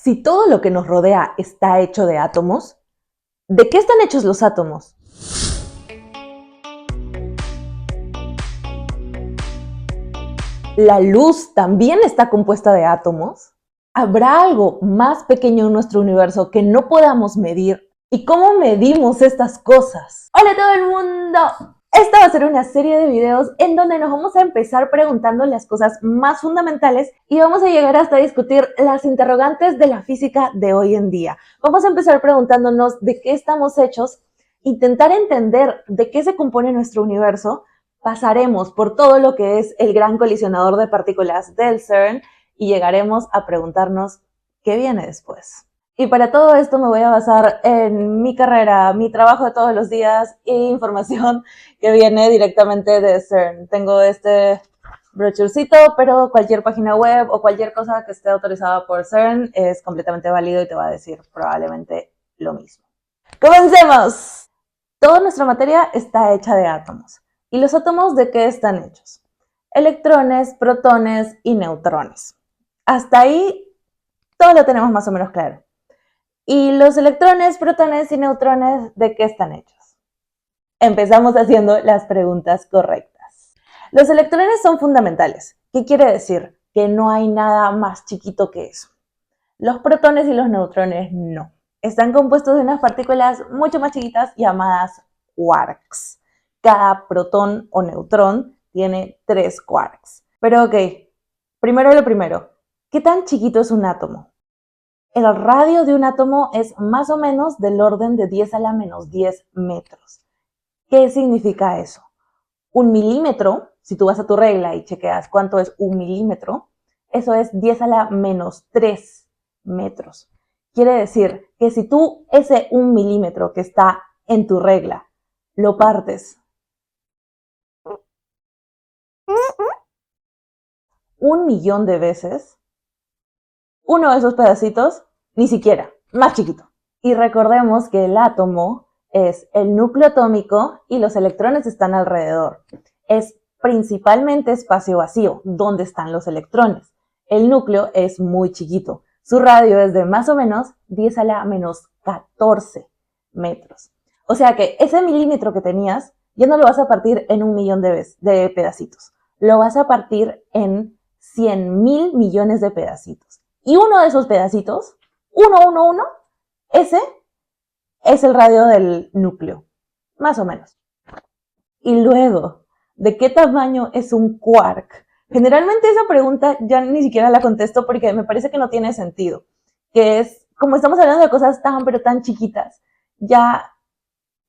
Si todo lo que nos rodea está hecho de átomos, ¿de qué están hechos los átomos? ¿La luz también está compuesta de átomos? ¿Habrá algo más pequeño en nuestro universo que no podamos medir? ¿Y cómo medimos estas cosas? ¡Hola a todo el mundo! Esta va a ser una serie de videos en donde nos vamos a empezar preguntando las cosas más fundamentales y vamos a llegar hasta discutir las interrogantes de la física de hoy en día. Vamos a empezar preguntándonos de qué estamos hechos, intentar entender de qué se compone nuestro universo, pasaremos por todo lo que es el gran colisionador de partículas del CERN y llegaremos a preguntarnos qué viene después. Y para todo esto me voy a basar en mi carrera, mi trabajo de todos los días e información que viene directamente de CERN. Tengo este brochurcito, pero cualquier página web o cualquier cosa que esté autorizada por CERN es completamente válido y te va a decir probablemente lo mismo. ¡Comencemos! Toda nuestra materia está hecha de átomos. ¿Y los átomos de qué están hechos? Electrones, protones y neutrones. Hasta ahí todo lo tenemos más o menos claro. ¿Y los electrones, protones y neutrones de qué están hechos? Empezamos haciendo las preguntas correctas. Los electrones son fundamentales. ¿Qué quiere decir? Que no hay nada más chiquito que eso. Los protones y los neutrones no. Están compuestos de unas partículas mucho más chiquitas llamadas quarks. Cada protón o neutrón tiene 3 quarks. Pero ok, primero lo primero. ¿Qué tan chiquito es un átomo? El radio de un átomo es más o menos del orden de 10 a la menos 10 metros. ¿Qué significa eso? Un milímetro, si tú vas a tu regla y chequeas cuánto es un milímetro, eso es 10 a la menos 3 metros. Quiere decir que si tú ese 1 milímetro que está en tu regla lo partes 1.000.000 de veces, uno de esos pedacitos, ni siquiera, más chiquito. Y recordemos que el átomo es el núcleo atómico y los electrones están alrededor. Es principalmente espacio vacío, donde están los electrones. El núcleo es muy chiquito. Su radio es de más o menos 10 a la menos 14 metros. O sea que ese milímetro que tenías, ya no lo vas a partir en 1.000.000 de pedacitos. Lo vas a partir en 100.000 millones de pedacitos. Y uno de esos pedacitos, uno, ese es el radio del núcleo, más o menos. Y luego, ¿de qué tamaño es un quark? Generalmente esa pregunta ya ni siquiera la contesto porque me parece que no tiene sentido. Que es, como estamos hablando de cosas tan pero tan chiquitas, ya,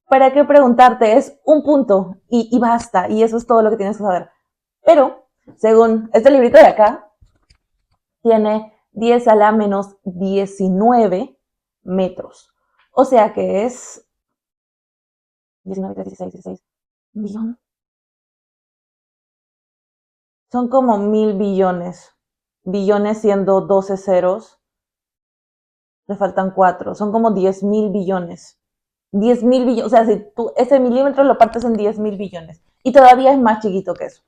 ¿para qué preguntarte? Es un punto y basta, y eso es todo lo que tienes que saber. Pero, según este librito de acá, tiene 10 a la menos 19 metros. O sea que es 19, 16, billón. Son como 1.000 billones. Billones siendo 12 ceros. Le faltan 4. Son como 10.000 billones. 10.000 billones. O sea, si tú ese milímetro lo partes en 10.000 billones. Y todavía es más chiquito que eso.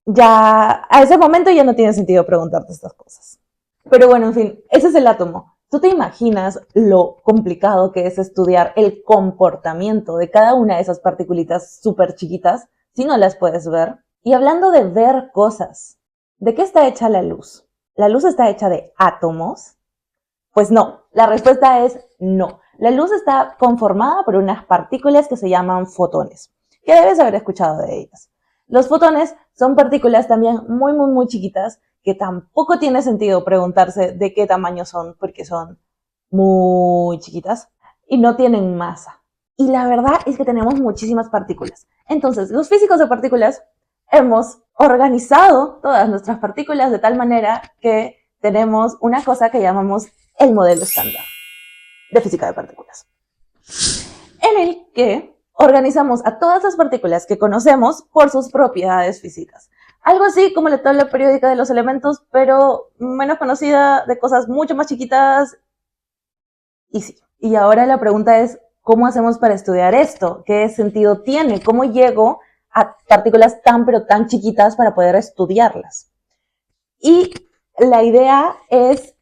Ya a ese momento ya no tiene sentido preguntarte estas cosas. Pero bueno, en fin, ese es el átomo. ¿Tú te imaginas lo complicado que es estudiar el comportamiento de cada una de esas partículitas súper chiquitas si no las puedes ver? Y hablando de ver cosas, ¿de qué está hecha la luz? ¿La luz está hecha de átomos? Pues no, la respuesta es no. La luz está conformada por unas partículas que se llaman fotones, que debes haber escuchado de ellas. Los fotones son partículas también muy chiquitas que tampoco tiene sentido preguntarse de qué tamaño son porque son muy chiquitas y no tienen masa. Y la verdad es que tenemos muchísimas partículas. Entonces, los físicos de partículas hemos organizado todas nuestras partículas de tal manera que tenemos una cosa que llamamos el modelo estándar de física de partículas, en el que organizamos a todas las partículas que conocemos por sus propiedades físicas. Algo así como la tabla periódica de los elementos, pero menos conocida, de cosas mucho más chiquitas. Y sí. Y ahora la pregunta es, ¿cómo hacemos para estudiar esto? ¿Qué sentido tiene? ¿Cómo llego a partículas tan pero tan chiquitas para poder estudiarlas? Y la idea es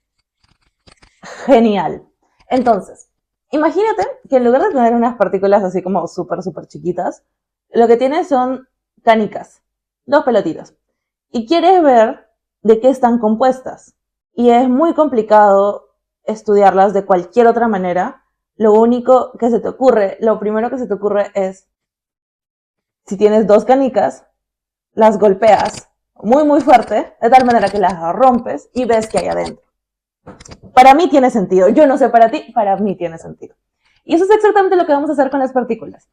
genial. Entonces, imagínate que en lugar de tener unas partículas así como súper, súper chiquitas, lo que tienes son canicas, dos pelotitas. Y quieres ver de qué están compuestas. Y es muy complicado estudiarlas de cualquier otra manera. Lo único que se te ocurre, lo primero que se te ocurre es, si tienes dos canicas, las golpeas muy, muy fuerte, de tal manera que las rompes y ves qué hay adentro. Para mí tiene sentido. Yo no sé para ti, para mí tiene sentido. Y eso es exactamente lo que vamos a hacer con las partículas.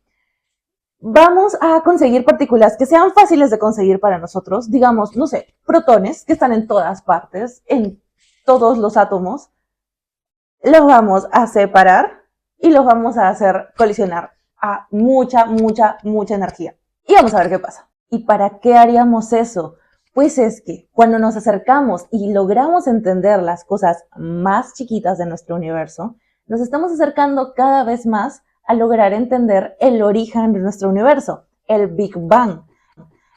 Vamos a conseguir partículas que sean fáciles de conseguir para nosotros, digamos, no sé, protones que están en todas partes, en todos los átomos, los vamos a separar y los vamos a hacer colisionar a mucha, mucha, mucha energía. Y vamos a ver qué pasa. ¿Y para qué haríamos eso? Pues es que cuando nos acercamos y logramos entender las cosas más chiquitas de nuestro universo, nos estamos acercando cada vez más a lograr entender el origen de nuestro universo, el Big Bang.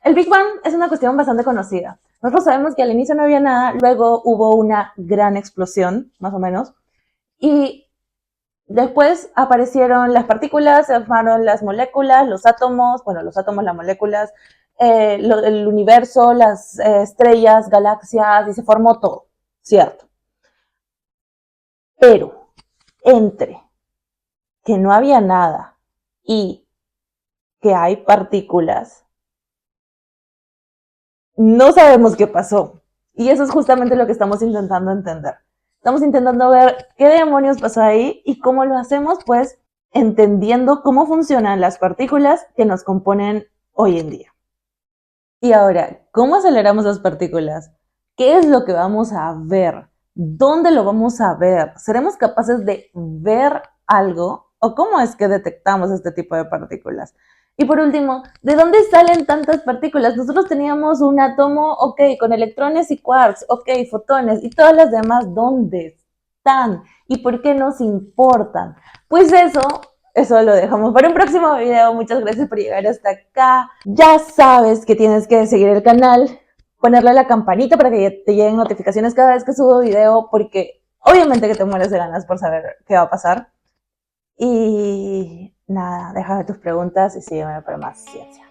El Big Bang es una cuestión bastante conocida. Nosotros sabemos que al inicio no había nada, luego hubo una gran explosión, más o menos, y después aparecieron las partículas, se formaron las moléculas, los átomos, las moléculas, el universo, las estrellas, galaxias, y se formó todo, ¿cierto? Pero entre que no había nada y que hay partículas, no sabemos qué pasó. Y eso es justamente lo que estamos intentando entender. Estamos intentando ver qué demonios pasó ahí y cómo lo hacemos, pues, entendiendo cómo funcionan las partículas que nos componen hoy en día. Y ahora, ¿cómo aceleramos las partículas? ¿Qué es lo que vamos a ver? ¿Dónde lo vamos a ver? ¿Seremos capaces de ver algo? ¿O cómo es que detectamos este tipo de partículas? Y por último, ¿de dónde salen tantas partículas? Nosotros teníamos un átomo, ok, con electrones y quarks, ok, fotones, y todas las demás, ¿dónde están? ¿Y por qué nos importan? Pues eso lo dejamos para un próximo video. Muchas gracias por llegar hasta acá. Ya sabes que tienes que seguir el canal, ponerle la campanita para que te lleguen notificaciones cada vez que subo video, porque obviamente que te mueres de ganas por saber qué va a pasar. Y nada, déjame tus preguntas y sígueme para más ciencia.